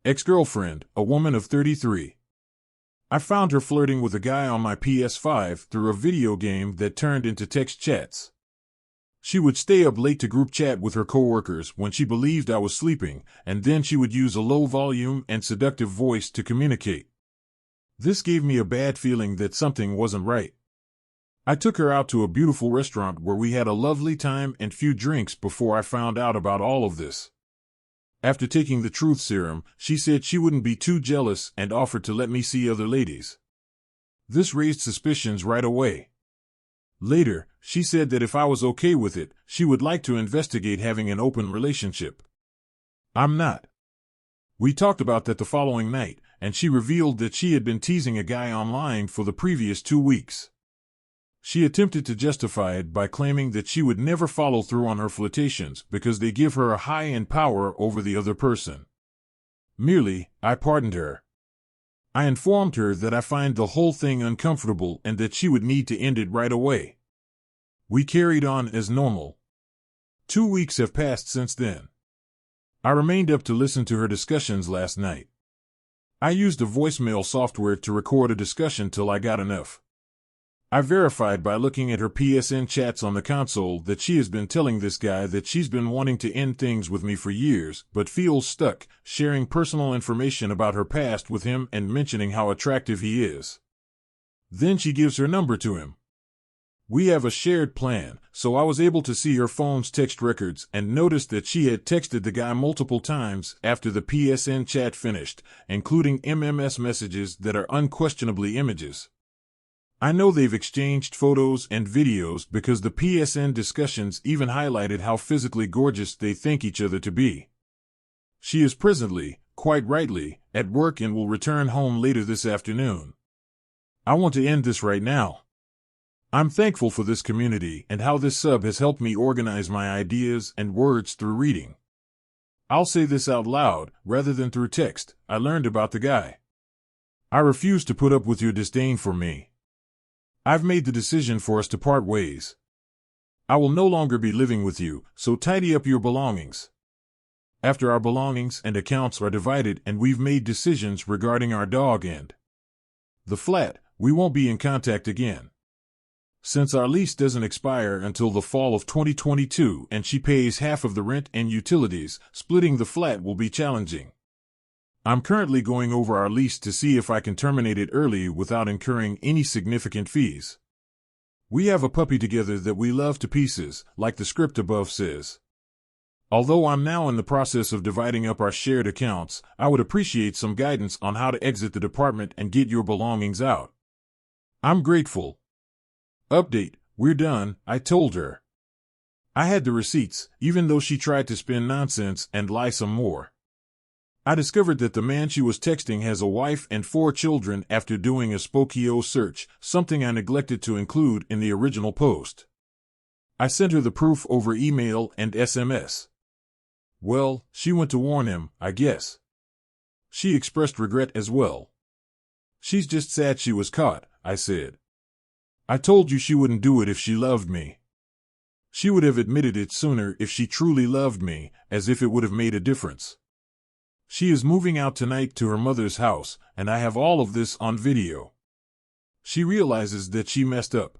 Ex-girlfriend, a woman of 33. I found her flirting with a guy on my PS5 through a video game that turned into text chats. She would stay up late to group chat with her coworkers when she believed I was sleeping, and then she would use a low volume and seductive voice to communicate. This gave me a bad feeling that something wasn't right. I took her out to a beautiful restaurant where we had a lovely time and few drinks before I found out about all of this. After taking the truth serum, she said she wouldn't be too jealous and offered to let me see other ladies. This raised suspicions right away. Later, she said that if I was okay with it, she would like to investigate having an open relationship. I'm not. We talked about that the following night, and she revealed that she had been teasing a guy online for the previous 2 weeks. She attempted to justify it by claiming that she would never follow through on her flirtations because they give her a high-end power over the other person. Merely, I pardoned her. I informed her that I find the whole thing uncomfortable and that she would need to end it right away. We carried on as normal. 2 weeks have passed since then. I remained up to listen to her discussions last night. I used a voicemail software to record a discussion till I got enough. I verified by looking at her PSN chats on the console that she has been telling this guy that she's been wanting to end things with me for years, but feels stuck, sharing personal information about her past with him and mentioning how attractive he is. Then she gives her number to him. We have a shared plan, so I was able to see her phone's text records and noticed that she had texted the guy multiple times after the PSN chat finished, including MMS messages that are unquestionably images. I know they've exchanged photos and videos because the PSN discussions even highlighted how physically gorgeous they think each other to be. She is presently, quite rightly, at work and will return home later this afternoon. I want to end this right now. I'm thankful for this community and how this sub has helped me organize my ideas and words through reading. I'll say this out loud, rather than through text. I learned about the guy. I refuse to put up with your disdain for me. I've made the decision for us to part ways. I will no longer be living with you, so tidy up your belongings. After our belongings and accounts are divided and we've made decisions regarding our dog and the flat, we won't be in contact again. Since our lease doesn't expire until the fall of 2022 and she pays half of the rent and utilities, splitting the flat will be challenging. I'm currently going over our lease to see if I can terminate it early without incurring any significant fees. We have a puppy together that we love to pieces, like the script above says. Although I'm now in the process of dividing up our shared accounts, I would appreciate some guidance on how to exit the department and get your belongings out. I'm grateful. Update, we're done, I told her. I had the receipts, even though she tried to spin nonsense and lie some more. I discovered that the man she was texting has a wife and 4 children after doing a Spokeo search, something I neglected to include in the original post. I sent her the proof over email and SMS. Well, she went to warn him, I guess. She expressed regret as well. She's just sad she was caught, I said. I told you she wouldn't do it if she loved me. She would have admitted it sooner if she truly loved me, as if it would have made a difference. She is moving out tonight to her mother's house, and I have all of this on video. She realizes that she messed up.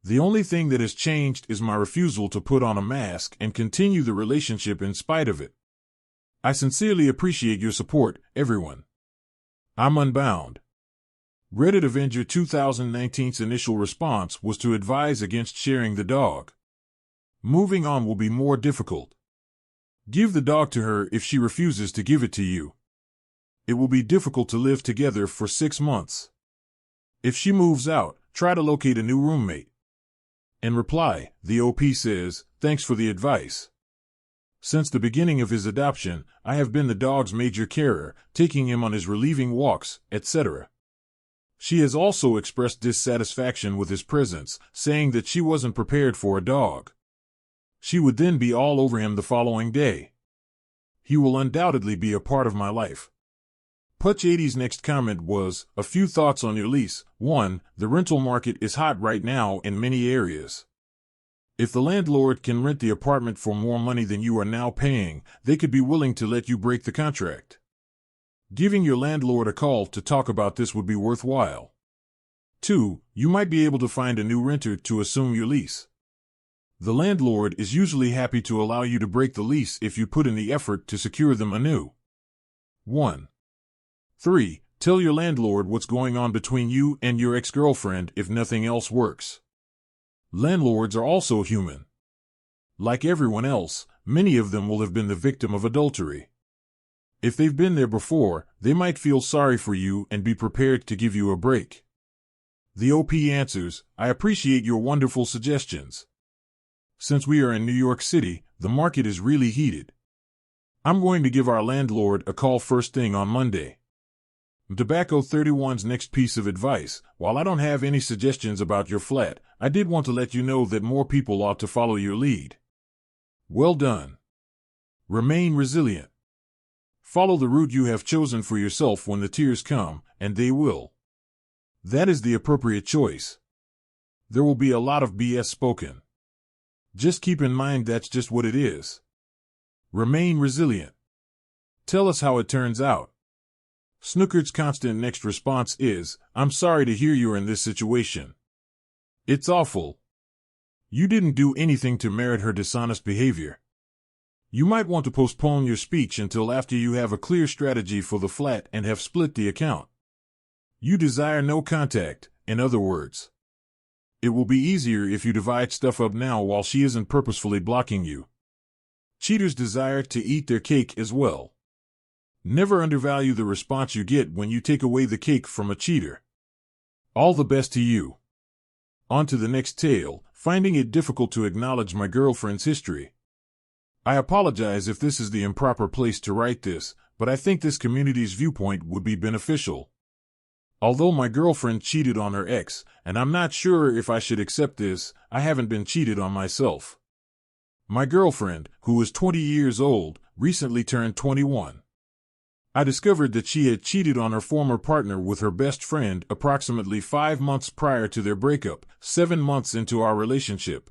The only thing that has changed is my refusal to put on a mask and continue the relationship in spite of it. I sincerely appreciate your support, everyone. I'm unbound. Reddit Avenger 2019's initial response was to advise against sharing the dog. Moving on will be more difficult. Give the dog to her if she refuses to give it to you. It will be difficult to live together for 6 months. If she moves out, try to locate a new roommate. In reply, the OP says, thanks for the advice. Since the beginning of his adoption, I have been the dog's major carer, taking him on his relieving walks, etc. She has also expressed dissatisfaction with his presence, saying that she wasn't prepared for a dog. She would then be all over him the following day. He will undoubtedly be a part of my life. Putch80's next comment was, a few thoughts on your lease. 1. The rental market is hot right now in many areas. If the landlord can rent the apartment for more money than you are now paying, they could be willing to let you break the contract. Giving your landlord a call to talk about this would be worthwhile. 2. You might be able to find a new renter to assume your lease. The landlord is usually happy to allow you to break the lease if you put in the effort to secure them anew. 1. 3. Tell your landlord what's going on between you and your ex-girlfriend if nothing else works. Landlords are also human. Like everyone else, many of them will have been the victim of adultery. If they've been there before, they might feel sorry for you and be prepared to give you a break. The OP answers, I appreciate your wonderful suggestions. Since we are in New York City, the market is really heated. I'm going to give our landlord a call first thing on Monday. Tobacco 31's next piece of advice, while I don't have any suggestions about your flat, I did want to let you know that more people ought to follow your lead. Well done. Remain resilient. Follow the route you have chosen for yourself when the tears come, and they will. That is the appropriate choice. There will be a lot of BS spoken. Just keep in mind that's just what it is. Remain resilient. Tell us how it turns out. Snooker's constant next response is, I'm sorry to hear you're in this situation. It's awful. You didn't do anything to merit her dishonest behavior. You might want to postpone your speech until after you have a clear strategy for the flat and have split the account. You desire no contact, in other words. It will be easier if you divide stuff up now while she isn't purposefully blocking you. Cheaters desire to eat their cake as well. Never undervalue the response you get when you take away the cake from a cheater. All the best to you. On to the next tale, finding it difficult to acknowledge my girlfriend's history. I apologize if this is the improper place to write this, but I think this community's viewpoint would be beneficial. Although my girlfriend cheated on her ex, and I'm not sure if I should accept this, I haven't been cheated on myself. My girlfriend, who is 20 years old, recently turned 21. I discovered that she had cheated on her former partner with her best friend approximately 5 months prior to their breakup, 7 months into our relationship.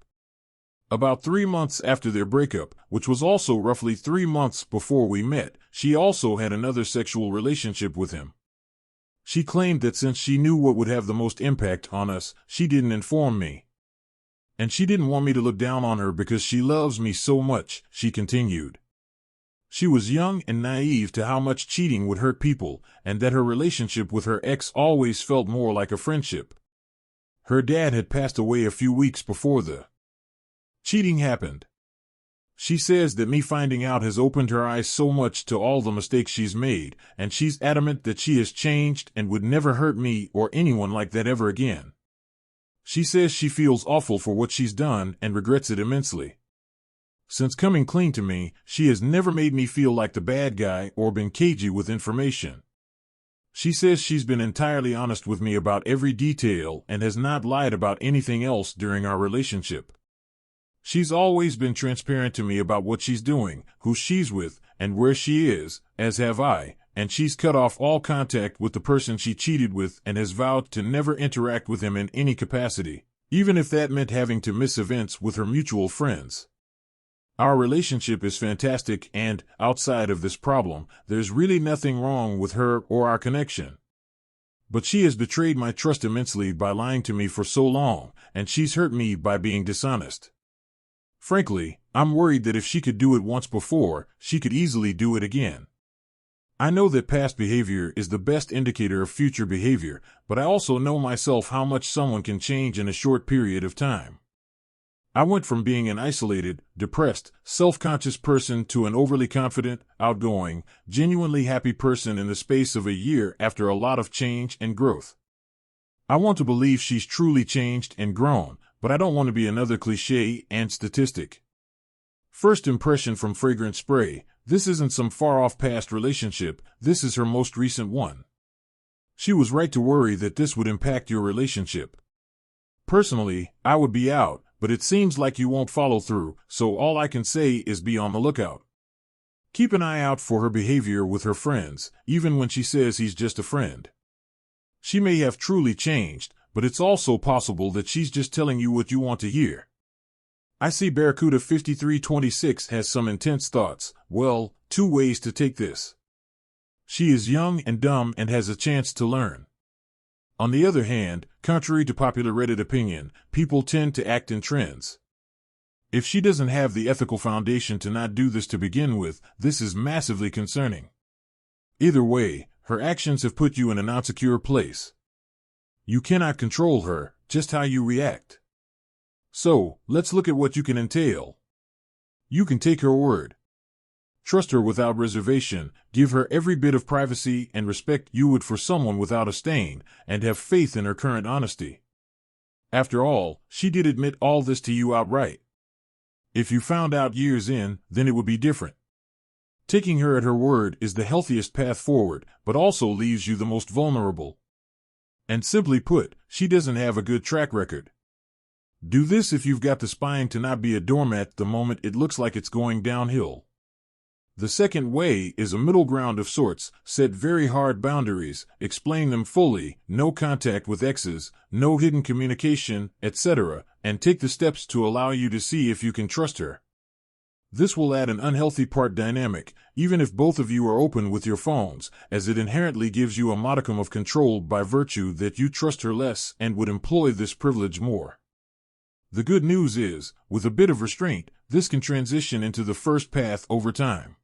About 3 months after their breakup, which was also roughly 3 months before we met, she also had another sexual relationship with him. She claimed that since she knew what would have the most impact on us, she didn't inform me. And she didn't want me to look down on her because she loves me so much, she continued. She was young and naive to how much cheating would hurt people, and that her relationship with her ex always felt more like a friendship. Her dad had passed away a few weeks before the cheating happened. She says that me finding out has opened her eyes so much to all the mistakes she's made, and she's adamant that she has changed and would never hurt me or anyone like that ever again. She says she feels awful for what she's done and regrets it immensely. Since coming clean to me, she has never made me feel like the bad guy or been cagey with information. She says she's been entirely honest with me about every detail and has not lied about anything else during our relationship. She's always been transparent to me about what she's doing, who she's with, and where she is, as have I, and she's cut off all contact with the person she cheated with and has vowed to never interact with him in any capacity, even if that meant having to miss events with her mutual friends. Our relationship is fantastic and, outside of this problem, there's really nothing wrong with her or our connection. But she has betrayed my trust immensely by lying to me for so long, and she's hurt me by being dishonest. Frankly, I'm worried that if she could do it once before, she could easily do it again. I know that past behavior is the best indicator of future behavior, but I also know myself how much someone can change in a short period of time. I went from being an isolated, depressed, self-conscious person to an overly confident, outgoing, genuinely happy person in the space of a year after a lot of change and growth. I want to believe she's truly changed and grown, but I don't want to be another cliché and statistic. First impression from fragrance spray, this isn't some far-off past relationship, this is her most recent one. She was right to worry that this would impact your relationship. Personally, I would be out, but it seems like you won't follow through, so all I can say is be on the lookout. Keep an eye out for her behavior with her friends, even when she says he's just a friend. She may have truly changed, but it's also possible that she's just telling you what you want to hear. I see Barracuda 5326 has some intense thoughts. Well, 2 ways to take this. She is young and dumb and has a chance to learn. On the other hand, contrary to popular Reddit opinion, people tend to act in trends. If she doesn't have the ethical foundation to not do this to begin with, this is massively concerning. Either way, her actions have put you in an insecure place. You cannot control her, just how you react. So, let's look at what you can entail. You can take her word. Trust her without reservation, give her every bit of privacy and respect you would for someone without a stain, and have faith in her current honesty. After all, she did admit all this to you outright. If you found out years in, then it would be different. Taking her at her word is the healthiest path forward, but also leaves you the most vulnerable. And simply put, she doesn't have a good track record. Do this if you've got the spine to not be a doormat the moment it looks like it's going downhill. The second way is a middle ground of sorts. Set very hard boundaries, explain them fully, no contact with exes, no hidden communication, etc., and take the steps to allow you to see if you can trust her. This will add an unhealthy part dynamic, even if both of you are open with your phones, as it inherently gives you a modicum of control by virtue that you trust her less and would employ this privilege more. The good news is, with a bit of restraint, this can transition into the first path over time.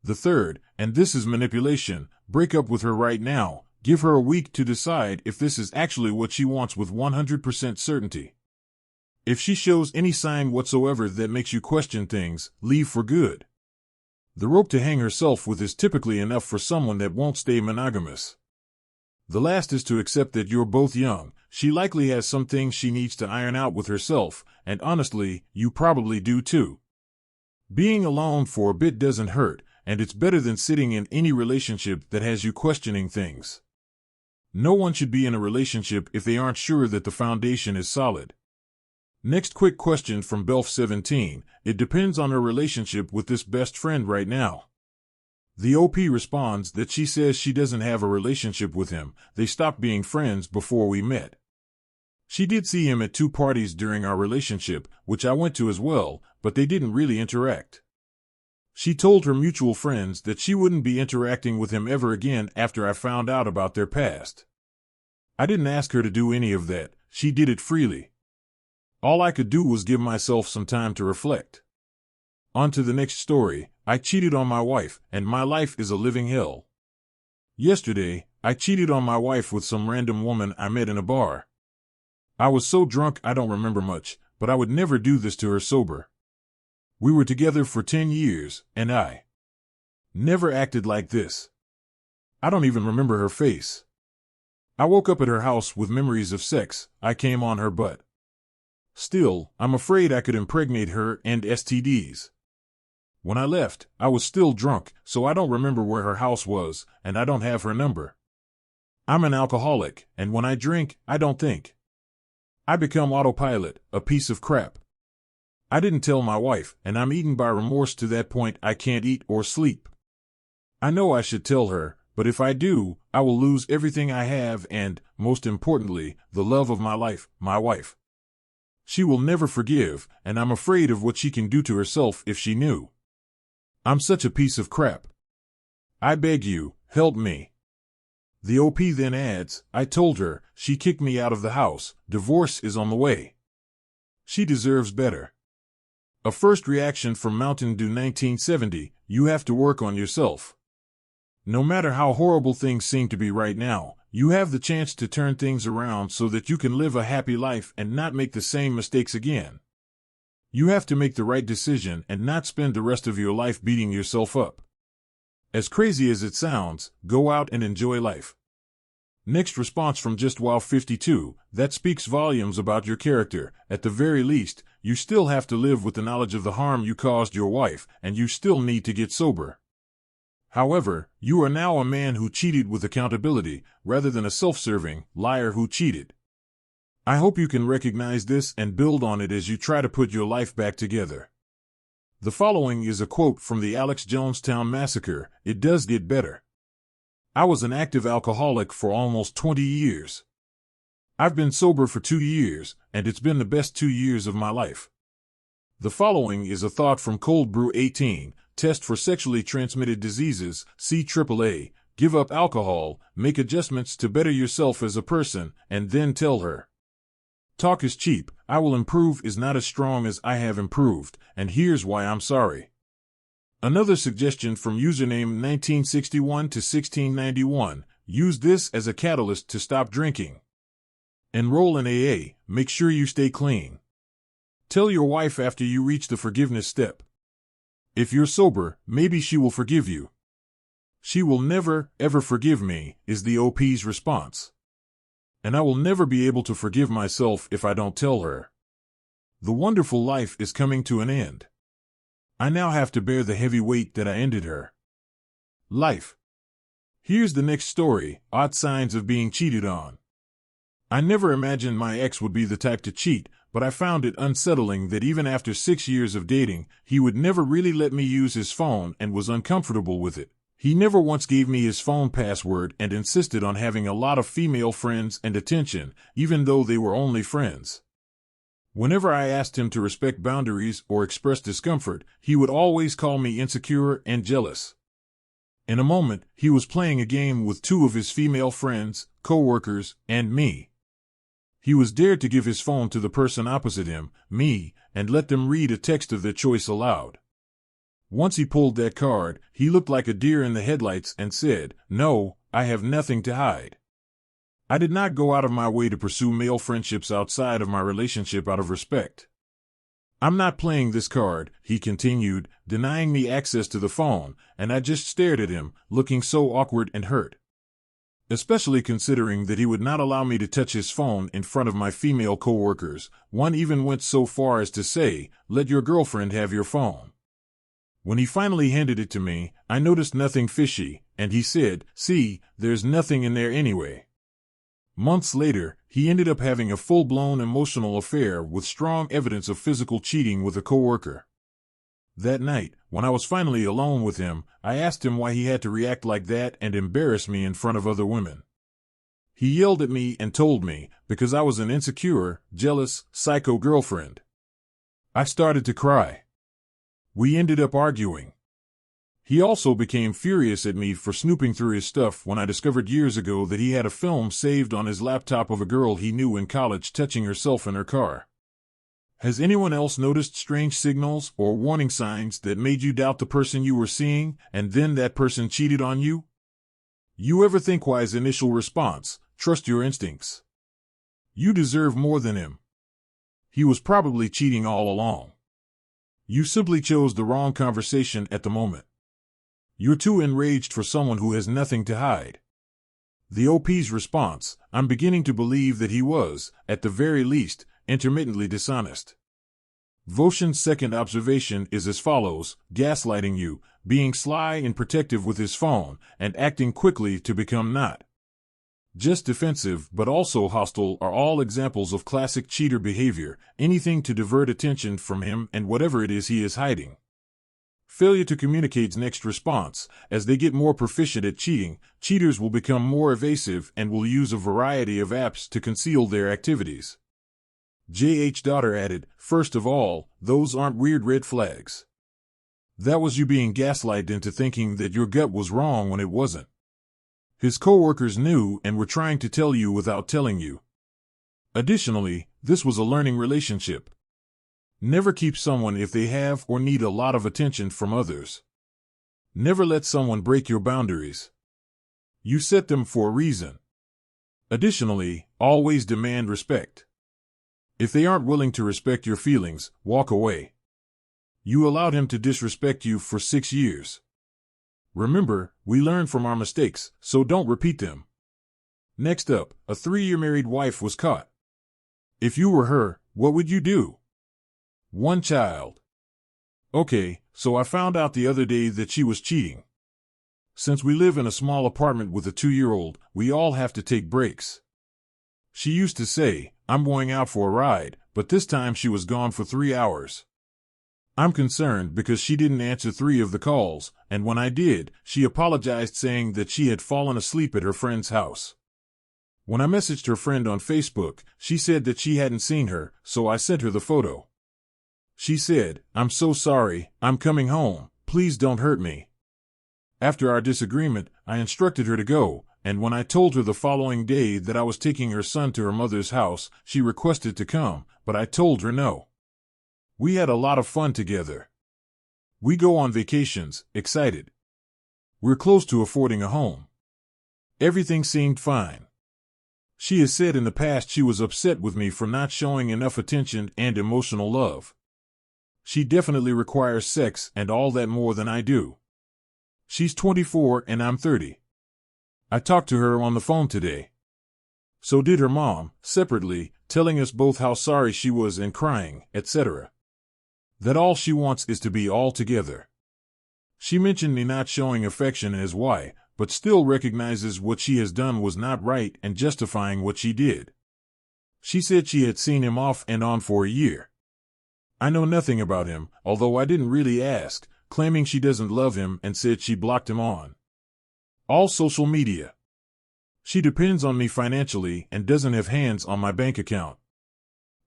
The third, and this is manipulation, break up with her right now, give her a week to decide if this is actually what she wants with 100% certainty. If she shows any sign whatsoever that makes you question things, leave for good. The rope to hang herself with is typically enough for someone that won't stay monogamous. The last is to accept that you're both young. She likely has some things she needs to iron out with herself, and honestly, you probably do too. Being alone for a bit doesn't hurt, and it's better than sitting in any relationship that has you questioning things. No one should be in a relationship if they aren't sure that the foundation is solid. Next quick question from Belf17. It depends on her relationship with this best friend right now. The OP responds that she says she doesn't have a relationship with him. They stopped being friends before we met. She did see him at 2 parties during our relationship, which I went to as well, but they didn't really interact. She told her mutual friends that she wouldn't be interacting with him ever again after I found out about their past. I didn't ask her to do any of that. She did it freely. All I could do was give myself some time to reflect. On to the next story. I cheated on my wife, and my life is a living hell. Yesterday, I cheated on my wife with some random woman I met in a bar. I was so drunk I don't remember much, but I would never do this to her sober. We were together for 10 years, and I never acted like this. I don't even remember her face. I woke up at her house with memories of sex. I came on her butt. Still, I'm afraid I could impregnate her and STDs. When I left, I was still drunk, so I don't remember where her house was, and I don't have her number. I'm an alcoholic, and when I drink, I don't think. I become autopilot, a piece of crap. I didn't tell my wife, and I'm eaten by remorse to that point I can't eat or sleep. I know I should tell her, but if I do, I will lose everything I have and, most importantly, the love of my life, my wife. She will never forgive, and I'm afraid of what she can do to herself if she knew. I'm such a piece of crap. I beg you, help me. The OP then adds, I told her, she kicked me out of the house, divorce is on the way. She deserves better. A first reaction from Mountain Dew 1970, you have to work on yourself. No matter how horrible things seem to be right now, you have the chance to turn things around so that you can live a happy life and not make the same mistakes again. You have to make the right decision and not spend the rest of your life beating yourself up. As crazy as it sounds, go out and enjoy life. Next response from JustWow52, that speaks volumes about your character. At the very least, you still have to live with the knowledge of the harm you caused your wife, and you still need to get sober. However, you are now a man who cheated with accountability, rather than a self-serving liar who cheated. I hope you can recognize this and build on it as you try to put your life back together. The following is a quote from the Alex Jonestown massacre. It does get better. I was an active alcoholic for almost 20 years. I've been sober for 2 years, and it's been the best 2 years of my life. The following is a thought from Cold Brew 18. test for sexually transmitted diseases, see AAA, give up alcohol, make adjustments to better yourself as a person, and then tell her. Talk is cheap, I will improve is not as strong as I have improved, and here's why I'm sorry. Another suggestion from username 1961 to 1691, use this as a catalyst to stop drinking. Enroll in AA, make sure you stay clean. Tell your wife after you reach the forgiveness step. If you're sober, maybe she will forgive you. She will never, ever forgive me, is the OP's response. And I will never be able to forgive myself if I don't tell her. The wonderful life is coming to an end. I now have to bear the heavy weight that I ended her life. Here's the next story, odd signs of being cheated on. I never imagined my ex would be the type to cheat, but I found it unsettling that even after 6 years of dating, he would never really let me use his phone and was uncomfortable with it. He never once gave me his phone password and insisted on having a lot of female friends and attention, even though they were only friends. Whenever I asked him to respect boundaries or express discomfort, he would always call me insecure and jealous. In a moment, he was playing a game with 2 of his female friends, co-workers, and me. He was dared to give his phone to the person opposite him, me, and let them read a text of their choice aloud. Once he pulled that card, he looked like a deer in the headlights and said, "No, I have nothing to hide." I did not go out of my way to pursue male friendships outside of my relationship out of respect. "I'm not playing this card," he continued, denying me access to the phone, and I just stared at him, looking so awkward and hurt. Especially considering that he would not allow me to touch his phone in front of my female coworkers. One even went so far as to say, "Let your girlfriend have your phone." When he finally handed it to me, I noticed nothing fishy, and he said, "See, there's nothing in there anyway." Months later, he ended up having a full-blown emotional affair with strong evidence of physical cheating with a coworker. That night, when I was finally alone with him, I asked him why he had to react like that and embarrass me in front of other women. He yelled at me and told me, because I was an insecure, jealous, psycho girlfriend. I started to cry. We ended up arguing. He also became furious at me for snooping through his stuff when I discovered years ago that he had a film saved on his laptop of a girl he knew in college touching herself in her car. Has anyone else noticed strange signals or warning signs that made you doubt the person you were seeing, and then that person cheated on you? You ever think why his initial response, "Trust your instincts"? You deserve more than him. He was probably cheating all along. You simply chose the wrong conversation at the moment. You're too enraged for someone who has nothing to hide. The OP's response, I'm beginning to believe that he was, at the very least, intermittently dishonest. Voshin's second observation is as follows: gaslighting you, being sly and protective with his phone, and acting quickly to become not just defensive but also hostile are all examples of classic cheater behavior, anything to divert attention from him and whatever it is he is hiding. Failure to communicate's next response. As they get more proficient at cheating, cheaters will become more evasive and will use a variety of apps to conceal their activities. J.H. Daughter added, "First of all, those aren't weird red flags. That was you being gaslighted into thinking that your gut was wrong when it wasn't. His coworkers knew and were trying to tell you without telling you. Additionally, this was a learning relationship. Never keep someone if they have or need a lot of attention from others. Never let someone break your boundaries. You set them for a reason. Additionally, always demand respect. If they aren't willing to respect your feelings, walk away. You allowed him to disrespect you for 6 years. Remember, we learn from our mistakes, so don't repeat them." Next up, a 3-year married wife was caught. If you were her, what would you do? 1 child. Okay, so I found out the other day that she was cheating. Since we live in a small apartment with a 2-year-old, we all have to take breaks. She used to say, "I'm going out for a ride," but this time she was gone for 3 hours. I'm concerned because she didn't answer 3 of the calls, and when I did, she apologized saying that she had fallen asleep at her friend's house. When I messaged her friend on Facebook, she said that she hadn't seen her, so I sent her the photo. She said, "I'm so sorry, I'm coming home," Please don't hurt me. After our disagreement, I instructed her to go, and when I told her the following day that I was taking her son to her mother's house, she requested to come, but I told her no. We had a lot of fun together. We go on vacations, excited. We're close to affording a home. Everything seemed fine. She has said in the past she was upset with me for not showing enough attention and emotional love. She definitely requires sex and all that more than I do. She's 24 and I'm 30. I talked to her on the phone today. So did her mom, separately, telling us both how sorry she was and crying, etc. That all she wants is to be all together. She mentioned me not showing affection as why, but still recognizes what she has done was not right and justifying what she did. She said she had seen him off and on for a year. I know nothing about him, although I didn't really ask, claiming she doesn't love him and said she blocked him on all social media. She depends on me financially and doesn't have hands on my bank account.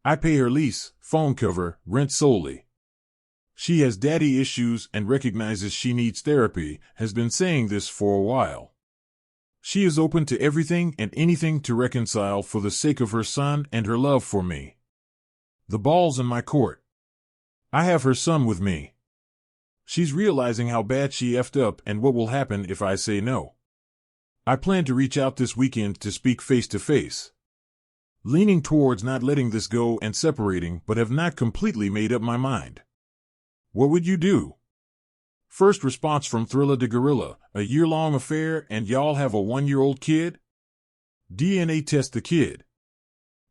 I pay her lease, phone cover, rent solely. She has daddy issues and recognizes she needs therapy, has been saying this for a while. She is open to everything and anything to reconcile for the sake of her son and her love for me. The ball's in my court. I have her son with me. She's realizing how bad she effed up and what will happen if I say no. I plan to reach out this weekend to speak face to face. Leaning towards not letting this go and separating, but have not completely made up my mind. What would you do? First response from Thrilla de Gorilla, a year-long affair and y'all have a 1-year-old kid? DNA test the kid.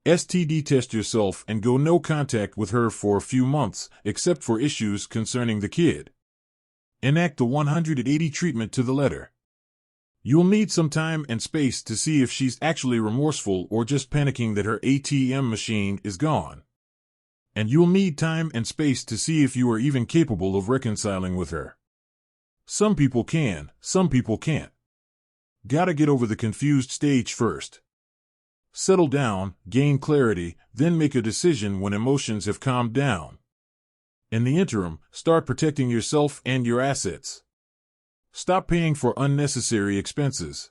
STD test yourself and go no contact with her for a few months, except for issues concerning the kid. Enact the 180 treatment to the letter. You'll need some time and space to see if she's actually remorseful or just panicking that her ATM machine is gone. And you'll need time and space to see if you are even capable of reconciling with her. Some people can, some people can't. Gotta get over the confused stage first. Settle down, gain clarity, then make a decision when emotions have calmed down. In the interim, start protecting yourself and your assets. Stop paying for unnecessary expenses.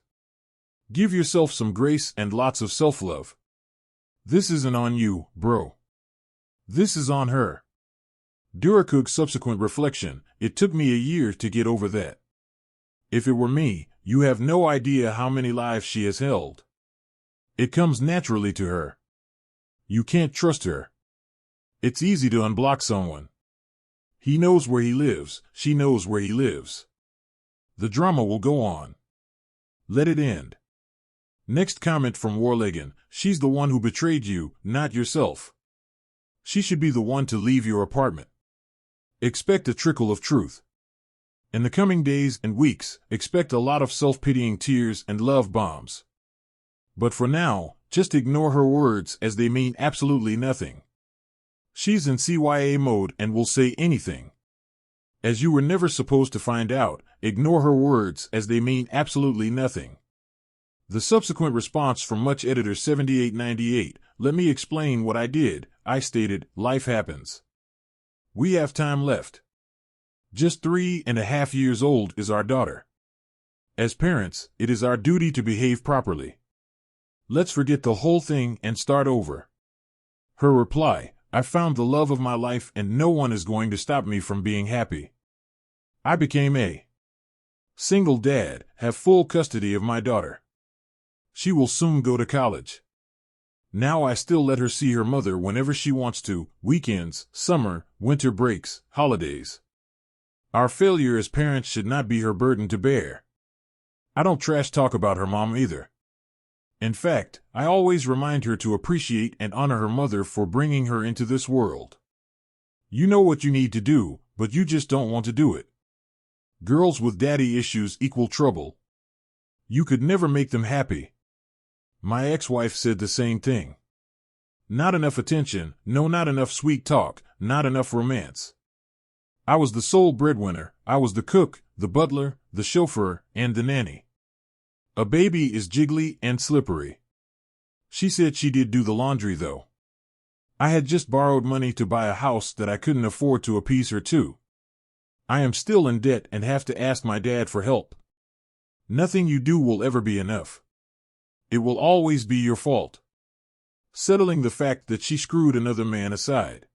Give yourself some grace and lots of self-love. This isn't on you, bro. This is on her. Durakug's subsequent reflection, it took me a year to get over that. If it were me, you have no idea how many lives she has held. It comes naturally to her. You can't trust her. It's easy to unblock someone. He knows where he lives, she knows where he lives. The drama will go on. Let it end. Next comment from Warlegan, she's the one who betrayed you, not yourself. She should be the one to leave your apartment. Expect a trickle of truth. In the coming days and weeks, expect a lot of self-pitying tears and love bombs. But for now, just ignore her words as they mean absolutely nothing. She's in CYA mode and will say anything. As you were never supposed to find out, ignore her words as they mean absolutely nothing. The subsequent response from Much Editor 7898, let me explain what I did. I stated, life happens. We have time left. Just 3.5 years old is our daughter. As parents, it is our duty to behave properly. Let's forget the whole thing and start over. Her reply, I found the love of my life and no one is going to stop me from being happy. I became a single dad, have full custody of my daughter. She will soon go to college. Now I still let her see her mother whenever she wants to, weekends, summer, winter breaks, holidays. Our failure as parents should not be her burden to bear. I don't trash talk about her mom either. In fact, I always remind her to appreciate and honor her mother for bringing her into this world. You know what you need to do, but you just don't want to do it. Girls with daddy issues equal trouble. You could never make them happy. My ex-wife said the same thing. Not enough attention, no, not enough sweet talk, not enough romance. I was the sole breadwinner, I was the cook, the butler, the chauffeur, and the nanny. A baby is jiggly and slippery. She said she did do the laundry though. I had just borrowed money to buy a house that I couldn't afford to appease her too. I am still in debt and have to ask my dad for help. Nothing you do will ever be enough. It will always be your fault. Settling the fact that she screwed another man aside.